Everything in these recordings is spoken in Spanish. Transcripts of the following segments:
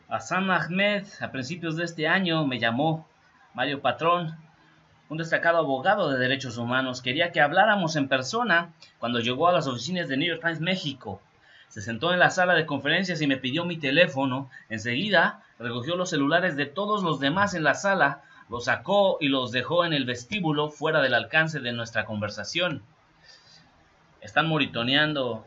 Hassan Ahmed, a principios de este año, me llamó. Mario Patrón, un destacado abogado de derechos humanos, quería que habláramos en persona cuando llegó a las oficinas de New York Times México. Se sentó en la sala de conferencias y me pidió mi teléfono. Enseguida recogió los celulares de todos los demás en la sala, los sacó y los dejó en el vestíbulo fuera del alcance de nuestra conversación. Están monitoreando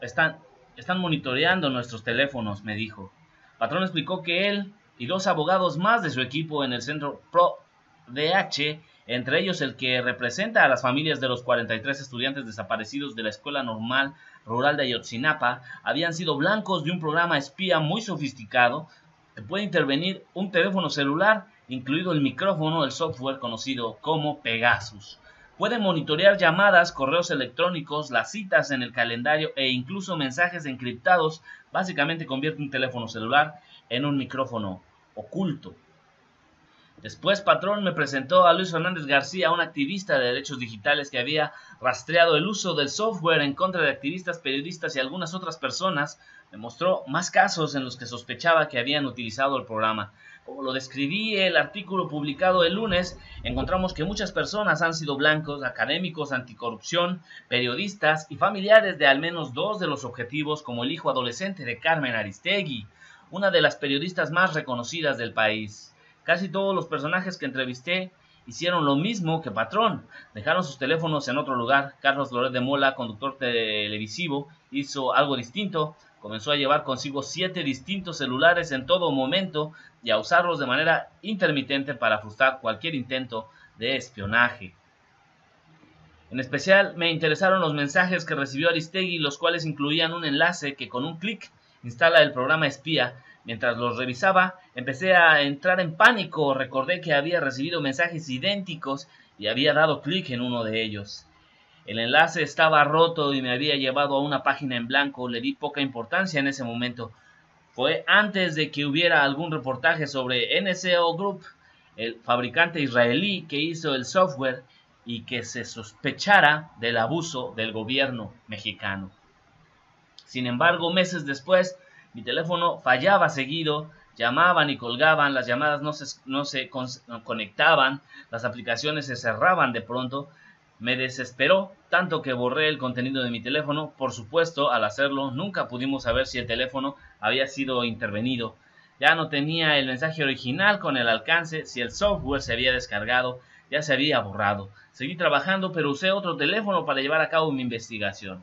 nuestros teléfonos, me dijo. Patrón explicó que él y dos abogados más de su equipo en el centro PRO-DH, entre ellos el que representa a las familias de los 43 estudiantes desaparecidos de la Escuela Normal Rural de Ayotzinapa, habían sido blancos de un programa espía muy sofisticado que puede intervenir un teléfono celular, incluido el micrófono del software conocido como Pegasus. Puede monitorear llamadas, correos electrónicos, las citas en el calendario e incluso mensajes encriptados. Básicamente convierte un teléfono celular en un micrófono oculto. Después, Patrón me presentó a Luis Fernández García, un activista de derechos digitales que había rastreado el uso del software en contra de activistas, periodistas y algunas otras personas. Me mostró más casos en los que sospechaba que habían utilizado el programa. Como lo describí en el artículo publicado el lunes, encontramos que muchas personas han sido blancos, académicos anticorrupción, periodistas y familiares de al menos dos de los objetivos, como el hijo adolescente de Carmen Aristegui, una de las periodistas más reconocidas del país. Casi todos los personajes que entrevisté hicieron lo mismo que Patrón. Dejaron sus teléfonos en otro lugar. Carlos Loret de Mola, conductor televisivo, hizo algo distinto. Comenzó a llevar consigo 7 distintos celulares en todo momento y a usarlos de manera intermitente para frustrar cualquier intento de espionaje. En especial me interesaron los mensajes que recibió Aristegui, los cuales incluían un enlace que con un clic instala el programa espía. Mientras los revisaba, empecé a entrar en pánico. Recordé que había recibido mensajes idénticos y había dado clic en uno de ellos. El enlace estaba roto y me había llevado a una página en blanco. Le di poca importancia en ese momento. Fue antes de que hubiera algún reportaje sobre NSO Group, el fabricante israelí que hizo el software, y que se sospechara del abuso del gobierno mexicano. Sin embargo, meses después, mi teléfono fallaba seguido, llamaban y colgaban, las llamadas no se conectaban, las aplicaciones se cerraban de pronto. Me desesperó tanto que borré el contenido de mi teléfono. Por supuesto, al hacerlo, nunca pudimos saber si el teléfono había sido intervenido. Ya no tenía el mensaje original con el alcance, si el software se había descargado, ya se había borrado. Seguí trabajando, pero usé otro teléfono para llevar a cabo mi investigación.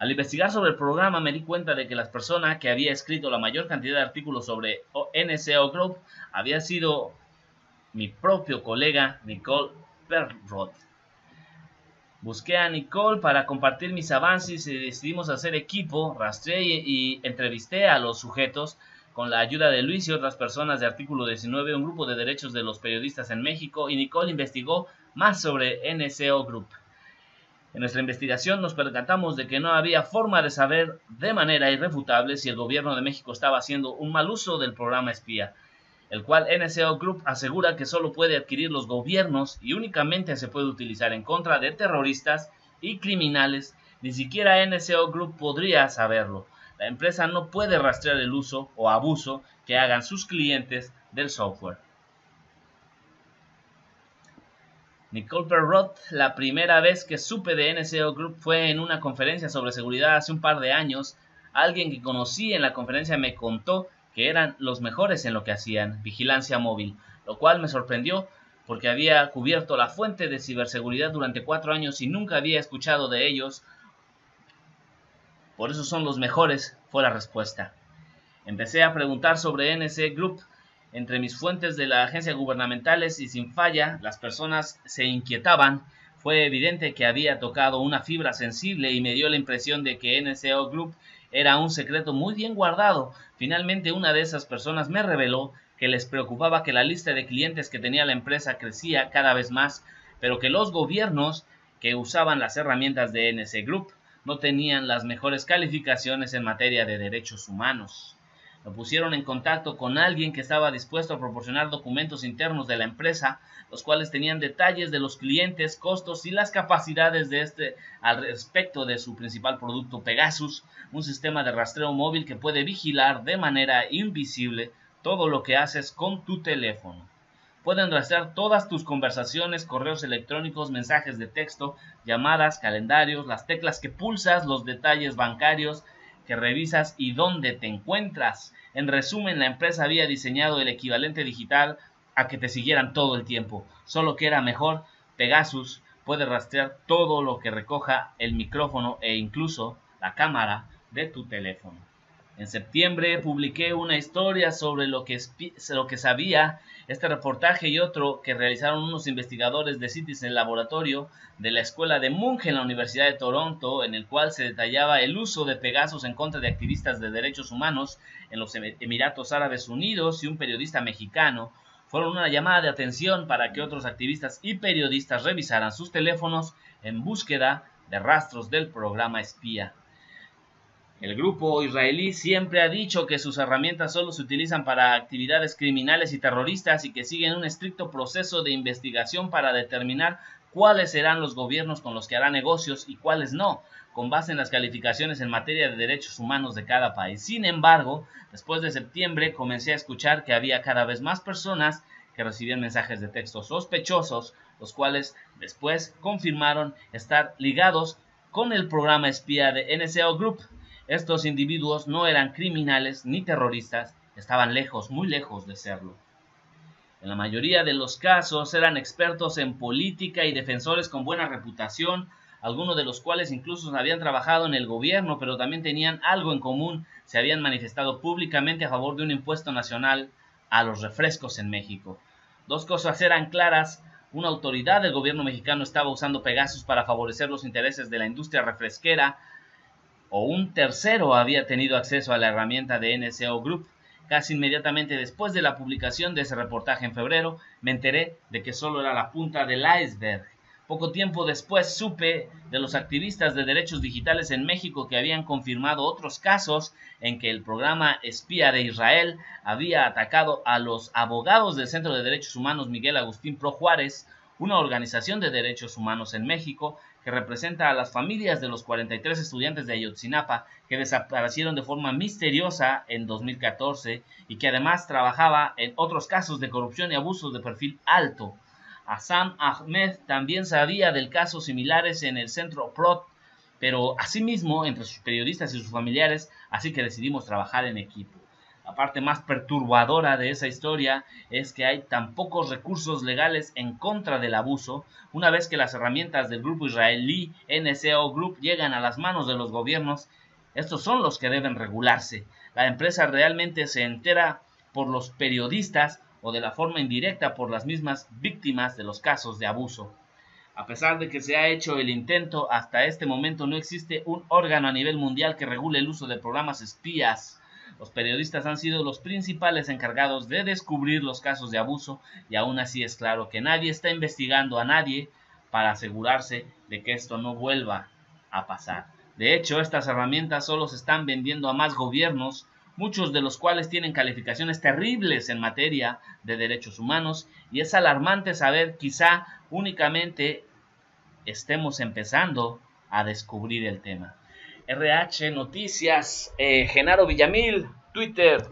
Al investigar sobre el programa me di cuenta de que la persona que había escrito la mayor cantidad de artículos sobre NSO Group había sido mi propio colega Nicole Perrot. Busqué a Nicole para compartir mis avances y decidimos hacer equipo. Rastreé y entrevisté a los sujetos con la ayuda de Luis y otras personas de Artículo 19, un grupo de derechos de los periodistas en México, y Nicole investigó más sobre NSO Group. En nuestra investigación nos percatamos de que no había forma de saber de manera irrefutable si el gobierno de México estaba haciendo un mal uso del programa espía, el cual NSO Group asegura que solo puede adquirir los gobiernos y únicamente se puede utilizar en contra de terroristas y criminales. Ni siquiera NSO Group podría saberlo. La empresa no puede rastrear el uso o abuso que hagan sus clientes del software. Nicole Perrot, la primera vez que supe de NSO Group fue en una conferencia sobre seguridad hace un par de años. Alguien que conocí en la conferencia me contó que eran los mejores en lo que hacían, vigilancia móvil, lo cual me sorprendió porque había cubierto la fuente de ciberseguridad durante 4 años y nunca había escuchado de ellos. Por eso son los mejores, fue la respuesta. Empecé a preguntar sobre NSO Group entre mis fuentes de la agencia gubernamentales y sin falla las personas se inquietaban. Fue evidente que había tocado una fibra sensible y me dio la impresión de que NSO Group era un secreto muy bien guardado. Finalmente una de esas personas me reveló que les preocupaba que la lista de clientes que tenía la empresa crecía cada vez más, pero que los gobiernos que usaban las herramientas de NSO Group no tenían las mejores calificaciones en materia de derechos humanos. Me pusieron en contacto con alguien que estaba dispuesto a proporcionar documentos internos de la empresa, los cuales tenían detalles de los clientes, costos y las capacidades de este al respecto de su principal producto Pegasus, un sistema de rastreo móvil que puede vigilar de manera invisible todo lo que haces con tu teléfono. Pueden rastrear todas tus conversaciones, correos electrónicos, mensajes de texto, llamadas, calendarios, las teclas que pulsas, los detalles bancarios que revisas y dónde te encuentras. En resumen, la empresa había diseñado el equivalente digital a que te siguieran todo el tiempo, solo que era mejor. Pegasus puede rastrear todo lo que recoja el micrófono e incluso la cámara de tu teléfono. En septiembre publiqué una historia sobre lo que sabía. Este reportaje y otro que realizaron unos investigadores de Citizen Laboratorio de la Escuela de Munch en la Universidad de Toronto, en el cual se detallaba el uso de Pegasus en contra de activistas de derechos humanos en los Emiratos Árabes Unidos y un periodista mexicano, fueron una llamada de atención para que otros activistas y periodistas revisaran sus teléfonos en búsqueda de rastros del programa espía. El grupo israelí siempre ha dicho que sus herramientas solo se utilizan para actividades criminales y terroristas y que siguen un estricto proceso de investigación para determinar cuáles serán los gobiernos con los que hará negocios y cuáles no, con base en las calificaciones en materia de derechos humanos de cada país. Sin embargo, después de septiembre comencé a escuchar que había cada vez más personas que recibían mensajes de texto sospechosos, los cuales después confirmaron estar ligados con el programa espía de NSO Group. Estos individuos no eran criminales ni terroristas, estaban lejos, muy lejos de serlo. En la mayoría de los casos eran expertos en política y defensores con buena reputación, algunos de los cuales incluso habían trabajado en el gobierno, pero también tenían algo en común: se habían manifestado públicamente a favor de un impuesto nacional a los refrescos en México. Dos cosas eran claras: una autoridad del gobierno mexicano estaba usando Pegasus para favorecer los intereses de la industria refresquera, o un tercero había tenido acceso a la herramienta de NSO Group. Casi inmediatamente después de la publicación de ese reportaje en febrero, me enteré de que solo era la punta del iceberg. Poco tiempo después supe de los activistas de derechos digitales en México que habían confirmado otros casos en que el programa espía de Israel había atacado a los abogados del Centro de Derechos Humanos Miguel Agustín Pro Juárez, una organización de derechos humanos en México que representa a las familias de los 43 estudiantes de Ayotzinapa que desaparecieron de forma misteriosa en 2014 y que además trabajaba en otros casos de corrupción y abusos de perfil alto. Hassan Ahmed también sabía de casos similares en el Centro PROT, pero asimismo entre sus periodistas y sus familiares, así que decidimos trabajar en equipo. La parte más perturbadora de esa historia es que hay tan pocos recursos legales en contra del abuso. Una vez que las herramientas del grupo israelí NSO Group llegan a las manos de los gobiernos, estos son los que deben regularse. La empresa realmente se entera por los periodistas o de la forma indirecta por las mismas víctimas de los casos de abuso. A pesar de que se ha hecho el intento, hasta este momento no existe un órgano a nivel mundial que regule el uso de programas espías. Los periodistas han sido los principales encargados de descubrir los casos de abuso y aún así es claro que nadie está investigando a nadie para asegurarse de que esto no vuelva a pasar. De hecho, estas herramientas solo se están vendiendo a más gobiernos, muchos de los cuales tienen calificaciones terribles en materia de derechos humanos, y es alarmante saber quizá únicamente estemos empezando a descubrir el tema. RH Noticias, Genaro Villamil, Twitter.